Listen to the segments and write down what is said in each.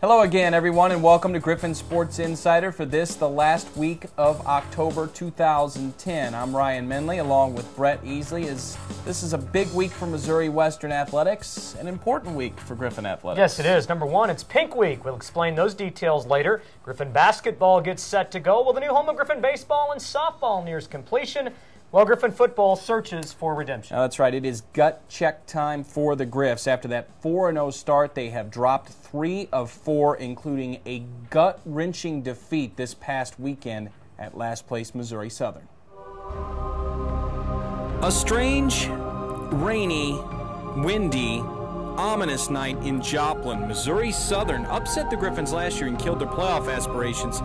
Hello again, everyone, and welcome to Griffon Sports Insider for this, the last week of October 2010. I'm Ryan MENLEY, along with Brett ESELY. This is a big week for Missouri Western Athletics, an important week for Griffon Athletics. Yes, it is. Number one, it's Pink Week. We'll explain those details later. Griffon basketball gets set to go, while the new home of Griffon baseball and softball nears completion, while Griffon football searches for redemption. That's right. It is gut check time for the Griffs. After that 4-0 start, they have dropped 3 of 4, including a gut-wrenching defeat this past weekend at last place Missouri Southern. A strange, rainy, windy, ominous night in Joplin. Missouri Southern upset the Griffons last year and killed their playoff aspirations,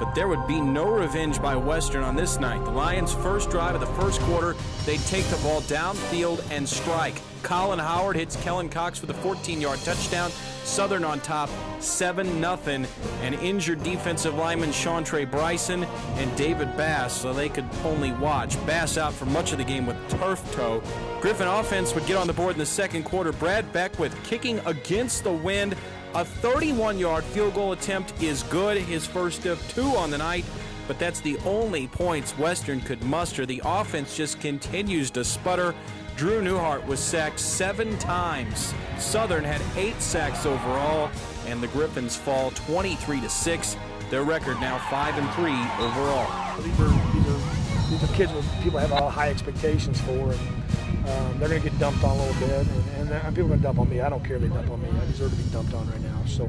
but there would be no revenge by Western on this night. The Lions' first drive of the first quarter, they'd take the ball downfield and strike. Colin Howard hits Kellen Cox for the 14-yard touchdown. Southern on top, 7-0. And injured defensive lineman Chantre Bryson and David Bass, so they could only watch. Bass out for much of the game with turf toe. Griffon offense would get on the board in the second quarter. Brad Beckwith kicking against the wind. A 31-yard field goal attempt is good, his first of 2 on the night, but that's the only points Western could muster. The offense just continues to sputter. Drew NEWHART was sacked 7 times. Southern had 8 sacks overall, and the Griffons fall 23-6. Their record now 5-3 overall. These are kids that people have a lot of high expectations for, and they're going to get dumped on a little bit, and people are going to dump on me. I don't care if they dump on me. I deserve to be dumped on right now. So,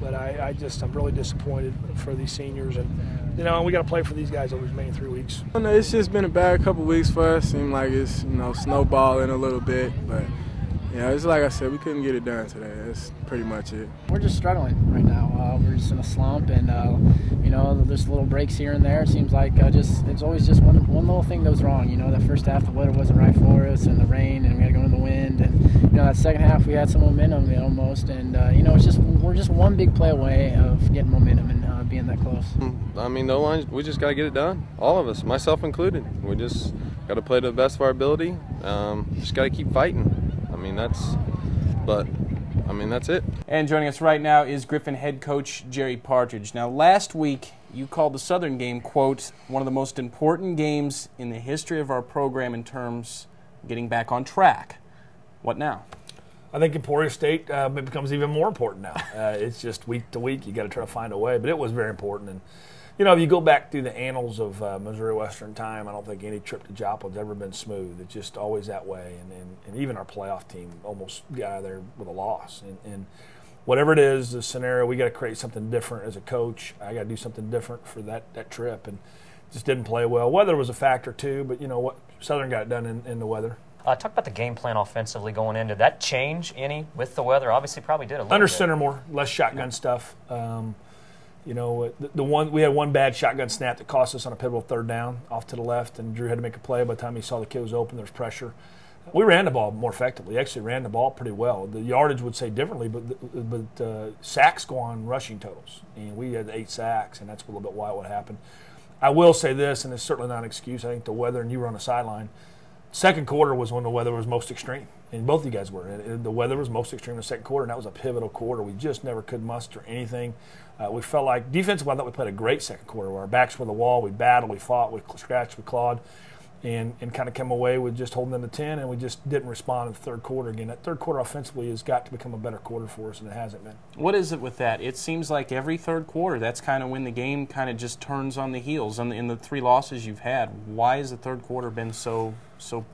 but I'm really disappointed for these seniors, and we got to play for these guys over the remaining 3 weeks. It's just been a bad couple weeks for us. Seemed like it's snowballing a little bit, but it's like I said, we couldn't get it done today. That's pretty much it. We're just struggling right now. We're just in a slump, and there's little breaks here and there. It seems like it's always just one little thing goes wrong. That first half the weather wasn't right for us, and the rain, and we had to go in the wind, and that second half we had some momentum almost, and we're just one big play away of getting momentum and being that close. I mean, no lines. We just got to get it done. All of us, myself included. We just got to play to the best of our ability. Just got to keep fighting. That's it. And joining us right now is Griffon head coach Jerry Partridge. Now, last week you called the Southern game, quote, one of the most important games in the history of our program in terms of getting back on track. What now? I think Emporia State it becomes even more important now. It's just week to week. You got to try to find a way, but it was very important. And if you go back through the annals of Missouri Western time, I don't think any trip to Joplin's ever been smooth. It's just always that way. And even our playoff team almost got out of there with a loss. And whatever it is, the scenario, we got to create something different as a coach. I got to do something different for that trip. And just didn't play well. Weather was a factor too, but you know what? Southern got it done in the weather. Talk about the game plan offensively going in. Did that change any with the weather? Obviously, probably did a little Under bit. center more, less shotgun stuff. We had one bad shotgun snap that cost us on a pivotal third down off to the left, and Drew had to make a play. By the time he saw the kid was open, there was pressure. We ran the ball more effectively. Actually ran the ball pretty well. The yardage would say differently, but sacks go on rushing totals, and we had 8 sacks, and that's a little bit why it would happen. I will say this, and it's certainly not an excuse. I think the weather, and you were on the sideline, second quarter was when the weather was most extreme, and both of you guys were. The weather was most extreme in the second quarter, and that was a pivotal quarter. We just never could muster anything. We felt like defensively, I thought we played a great second quarter where our backs were the wall. We battled, we fought, we scratched, we clawed, and kind of came away with just holding them to 10, and we just didn't respond in the third quarter again. That third quarter offensively has got to become a better quarter for us, and it hasn't been. What is it with that? It seems like every third quarter, that's kind of when the game kind of just turns on the heels. In the 3 losses you've had, why has the third quarter been so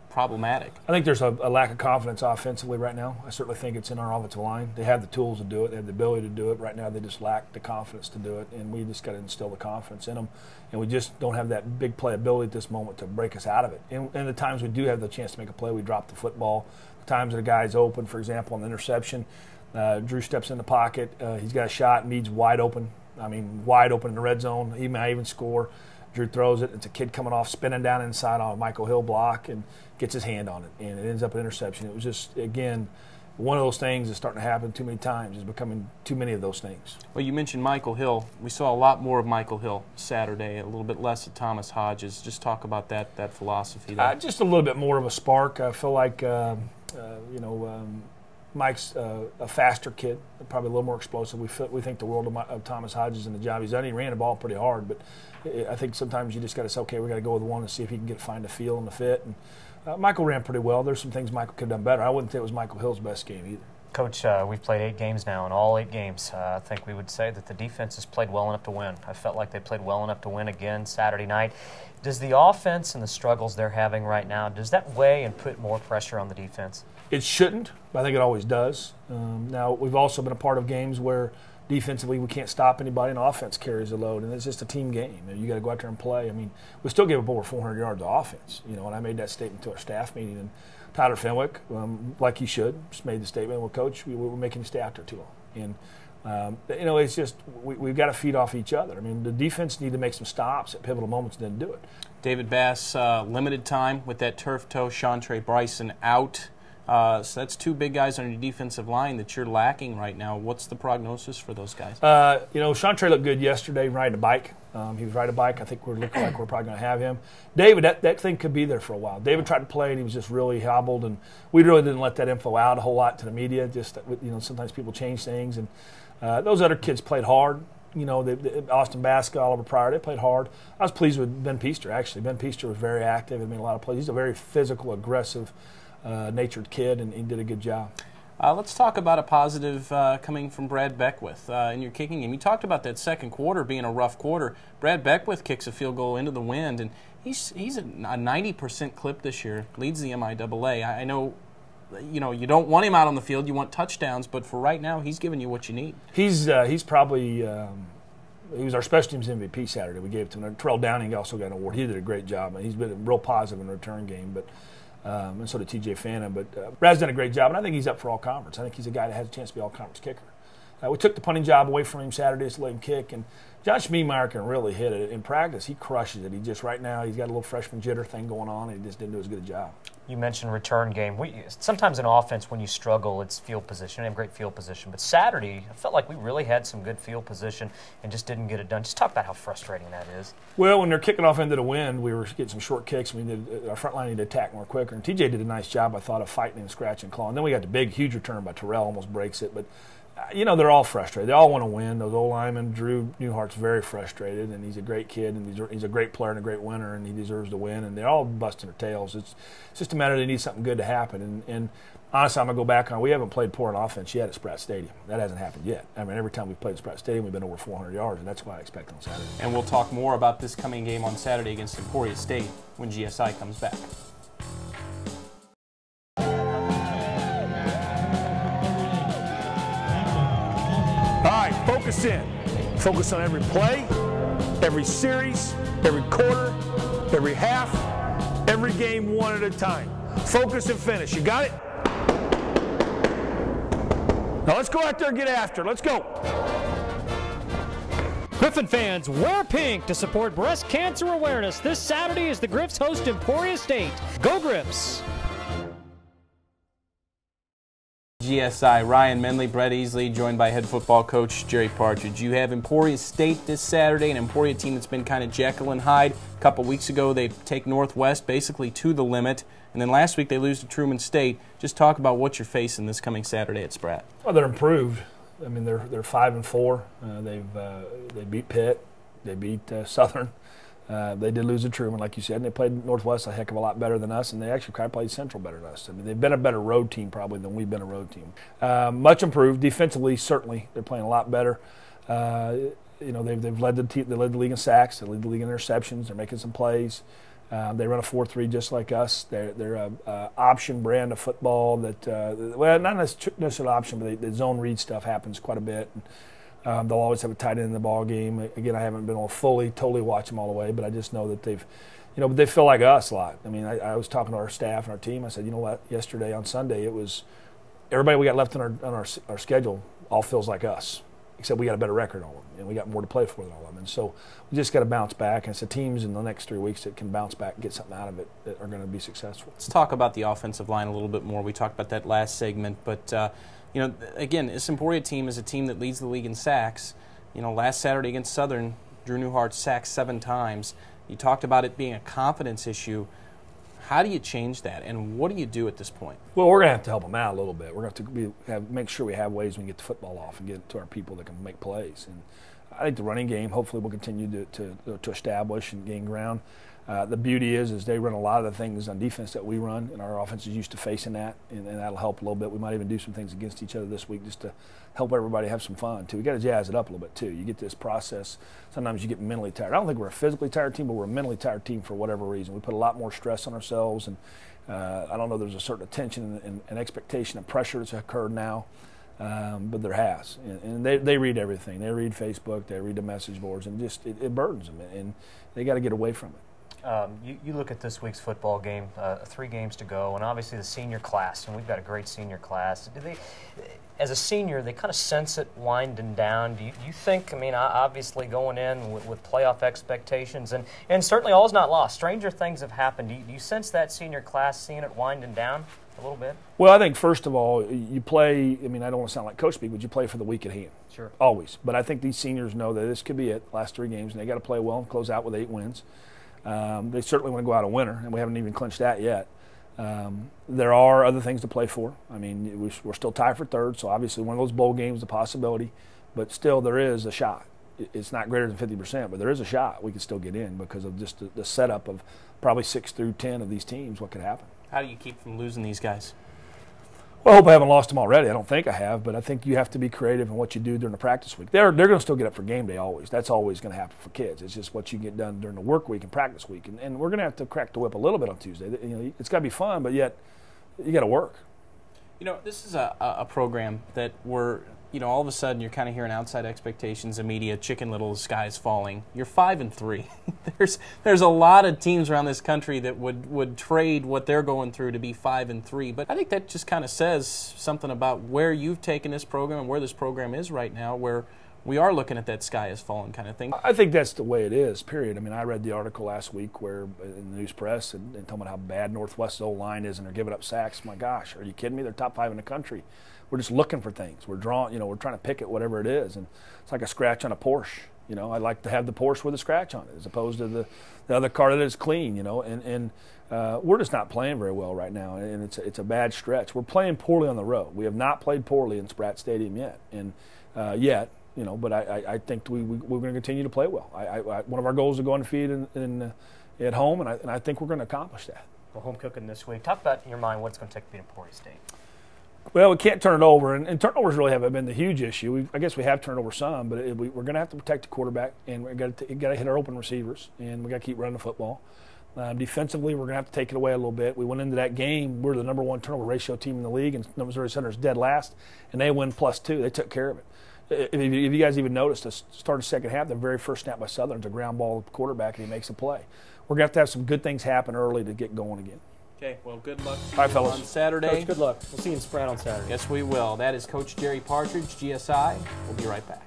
problematic? I think there's a lack of confidence offensively right now. I certainly think it's in our offensive line. They have the tools to do it. They have the ability to do it. Right now they just lack the confidence to do it, and we just got to instill the confidence in them. And we just don't have that big playability at this moment to break us out of it. And the times we do have the chance to make a play, we drop the football. The times the guy's open, for example, on the interception, Drew steps in the pocket. He's got a shot, needs wide open. Wide open in the red zone. He might even score. Drew throws it. It's a kid coming off, spinning down inside on a Michael Hill block, and gets his hand on it, and it ends up an interception. It was just, again, one of those things that's starting to happen too many times. It's becoming too many of those things. Well, you mentioned Michael Hill. We saw a lot more of Michael Hill Saturday, a little bit less of Thomas Hodges. Just talk about that philosophy there. Just a little bit more of a spark. I feel like, Mike's a faster kid, probably a little more explosive. We think the world of Thomas Hodges and the job he's done. He ran the ball pretty hard, but I think sometimes you just got to say, okay, we got to go with one and see if he can find the feel and the fit. And Michael ran pretty well. There's some things Michael could have done better. I wouldn't say it was Michael Hill's best game either. Coach, we've played 8 games now, and all 8 games, I think we would say that the defense has played well enough to win. I felt like they played well enough to win again Saturday night. Does the offense and the struggles they're having right now, does that weigh and put more pressure on the defense? It shouldn't, but I think it always does. Now, we've also been a part of games where defensively we can't stop anybody, and offense carries the load, and it's just a team game. You got to go out there and play. I mean, we still gave up over 400 yards of offense, and I made that statement to our staff meeting, and Tyler Fenwick, like he should, just made the statement, well, Coach, we're making you stay out there too long. And, it's just we've got to feed off each other. I mean, the defense need to make some stops at pivotal moments and didn't do it. David Bass, limited time with that turf toe. Shantre Bryson out. So that's 2 big guys on your defensive line that you're lacking right now. What's the prognosis for those guys? Shantre looked good yesterday riding a bike. He was riding a bike. I think we're looking like we're probably going to have him. David, that thing could be there for a while. David tried to play, and he was just really hobbled, and we really didn't let that info out a whole lot to the media. Just sometimes people change things, and those other kids played hard. Austin Baska, Oliver Pryor, they played hard. I was pleased with Ben Peaster, actually. Ben Peaster was very active and made a lot of plays. He's a very physical, aggressive, natured kid, and he did a good job. Let's talk about a positive coming from Brad Beckwith in your kicking game. You talked about that second quarter being a rough quarter. Brad Beckwith kicks a field goal into the wind, and he's a 90% clip this year, leads the MIAA. I know, you don't want him out on the field. You want touchdowns, but for right now, he's giving you what you need. He's probably he was our special teams MVP Saturday. We gave it to him. Terrell Downing also got an award. He did a great job, and he's been real positive in the return game. But and so did T.J. Fannin. But Brad's done a great job, and I think he's up for all-conference. I think he's a guy that has a chance to be all-conference kicker. We took the punting job away from him Saturday to let him kick, and John Schmiemeyer can really hit it. In practice, he crushes it. Right now, he's got a little freshman jitter thing going on, and he just didn't do as good a job. You mentioned return game. Sometimes in offense, when you struggle, it's field position. We have great field position. But Saturday, I felt like we really had some good field position and just didn't get it done. Just talk about how frustrating that is. Well, when they're kicking off into the wind, we were getting some short kicks. Our front line needed to attack more quicker. And TJ did a nice job, I thought, of fighting and scratching and clawing. Then we got the big, huge return by Terrell, almost breaks it. But they're all frustrated. They all want to win. Those old linemen, Drew NEWHART's very frustrated, and he's a great kid, and he's a great player and a great winner, and he deserves to win. And they're all busting their tails. It's just a matter they need something good to happen. And honestly, I'm going to go back on, we haven't played poor on offense yet at Spratt Stadium. That hasn't happened yet. I mean, every time we've played at Spratt Stadium, we've been over 400 yards, and that's what I expect on Saturday. And we'll talk more about this coming game on Saturday against Emporia State when GSI comes back. All right, focus in. Focus on every play, every series, every quarter, every half, every game one at a time. Focus and finish. You got it? Now let's go out there and get after it. Let's go. Griffon fans, wear pink to support breast cancer awareness. This Saturday as the Griffs host Emporia State. Go Griffs! GSI, Ryan MENLEY, Brett Easley, joined by head football coach Jerry Partridge. You have Emporia State this Saturday, an Emporia team that's been kind of Jekyll and Hyde. A couple weeks ago, they take Northwest basically to the limit, and then last week they lose to Truman State. Just talk about what you're facing this coming Saturday at Spratt. Well, they're improved. I mean, they're 5-4. They beat Pitt. They beat Southern. They did lose to Truman, like you said, and they played Northwest a heck of a lot better than us, and they actually kind of played Central better than us. I mean, they've been a better road team probably than we've been a road team. Much improved defensively. Certainly, they're playing a lot better. They've led the league in sacks. They lead the league in interceptions. They're making some plays. They run a 4-3 just like us. They're a option brand of football that not necessarily option, but the zone read stuff happens quite a bit. They'll always have a tight end in the ball game. Again, I haven't been able to totally watch them all the way, but I just know that they feel like us a lot. I mean, I was talking to our staff and our team. I said, you know what? Yesterday on Sunday, it was everybody we got left on our schedule all feels like us, except we got a better record on them, and we got more to play for than all of them. And so we just got to bounce back. And it's the teams in the next 3 weeks that can bounce back and get something out of it that are going to be successful. Let's talk about the offensive line a little bit more. We talked about that last segment, but again, this Emporia team is a team that leads the league in sacks. Last Saturday against Southern, Drew NEWHART sacked 7 times. You talked about it being a confidence issue. How do you change that, and what do you do at this point? Well, we're going to have to help them out a little bit. We're going to have to make sure we have ways we can get the football off and get it to our people that can make plays. And I think the running game, hopefully, will continue to establish and gain ground. The beauty is they run a lot of the things on defense that we run, and our offense is used to facing that, and that'll help a little bit. We might even do some things against each other this week just to help everybody have some fun, too. We got to jazz it up a little bit, too. You get this process. Sometimes you get mentally tired. I don't think we're a physically tired team, but we're a mentally tired team for whatever reason. We put a lot more stress on ourselves, and I don't know, there's a certain attention and expectation and pressure that's occurred now. But there has, and they read everything. They read Facebook, they read the message boards, and just it burdens them, and they got to get away from it. You look at this week's football game, 3 games to go, and obviously the senior class, and we've got a great senior class. Do they, as a senior, they kind of sense it winding down? Do you think, I mean, obviously going in with playoff expectations, and certainly all's not lost. Stranger things have happened. Do you sense that senior class seeing it winding down a little bit? Well, I think, first of all, you play, I mean, I don't want to sound like coach speak, but you play for the week at hand. Sure. Always. But I think these seniors know that this could be it, last 3 games, and they got to play well and close out with 8 wins. They certainly want to go out a winner, and we haven't even clinched that yet. There are other things to play for. I mean, we're still tied for 3rd, so obviously one of those bowl games is a possibility, but still there is a shot. It's not greater than 50%, but there is a shot we could still get in because of just the setup of probably 6 through 10 of these teams, what could happen. How do you keep from losing these guys? Well, I hope I haven't lost them already. I don't think I have, but I think you have to be creative in what you do during the practice week. They're going to still get up for game day always. That's always going to happen for kids. It's just what you get done during the work week and practice week. And we're going to have to crack the whip a little bit on Tuesday. You know, it's got to be fun, but yet you got to work. You know, this is a program that we're, you know, all of a sudden you're kind of hearing outside expectations, the media, Chicken Little, the sky is falling. You're 5-3. There's a lot of teams around this country that would trade what they're going through to be 5-3. But I think that just kind of says something about where you've taken this program and where this program is right now, where we are looking at that sky is falling kind of thing. I think that's the way it is, period. I mean, I read the article last week where in the news press and talking about how bad Northwest's O-line is and they're giving up sacks. My gosh, are you kidding me? They're top 5 in the country. We're just looking for things. We're drawing, you know, we're trying to pick at whatever it is, and it's like a scratch on a Porsche. You know, I like to have the Porsche with a scratch on it as opposed to the other car that is clean. You know, and we're just not playing very well right now, and it's a bad stretch. We're playing poorly on the road. We have not played poorly in Spratt Stadium yet, and you know, but I think we're going to continue to play well. One of our goals is to go undefeated at home, and I think we're going to accomplish that. Well, home cooking this week. Talk about, in your mind, what it's going to take to beat Emporia State. Well, we can't turn it over, and turnovers really haven't been the huge issue. I guess we have turned over some, but we're going to have to protect the quarterback, and we got to hit our open receivers, and we got to keep running the football. Defensively, we're going to have to take it away a little bit. We went into that game, we're the #1 turnover ratio team in the league, and Missouri Southern's dead last, and they win +2. They took care of it. If you guys even noticed, the start of the second half, the very first snap by Southern's a ground ball quarterback, and he makes a play. We're going to have some good things happen early to get going again. Okay, well, good luck fellas. on Saturday. Coach, good luck. We'll see you in Spratt on Saturday. Yes, we will. That is Coach Jerry Partridge, GSI. We'll be right back.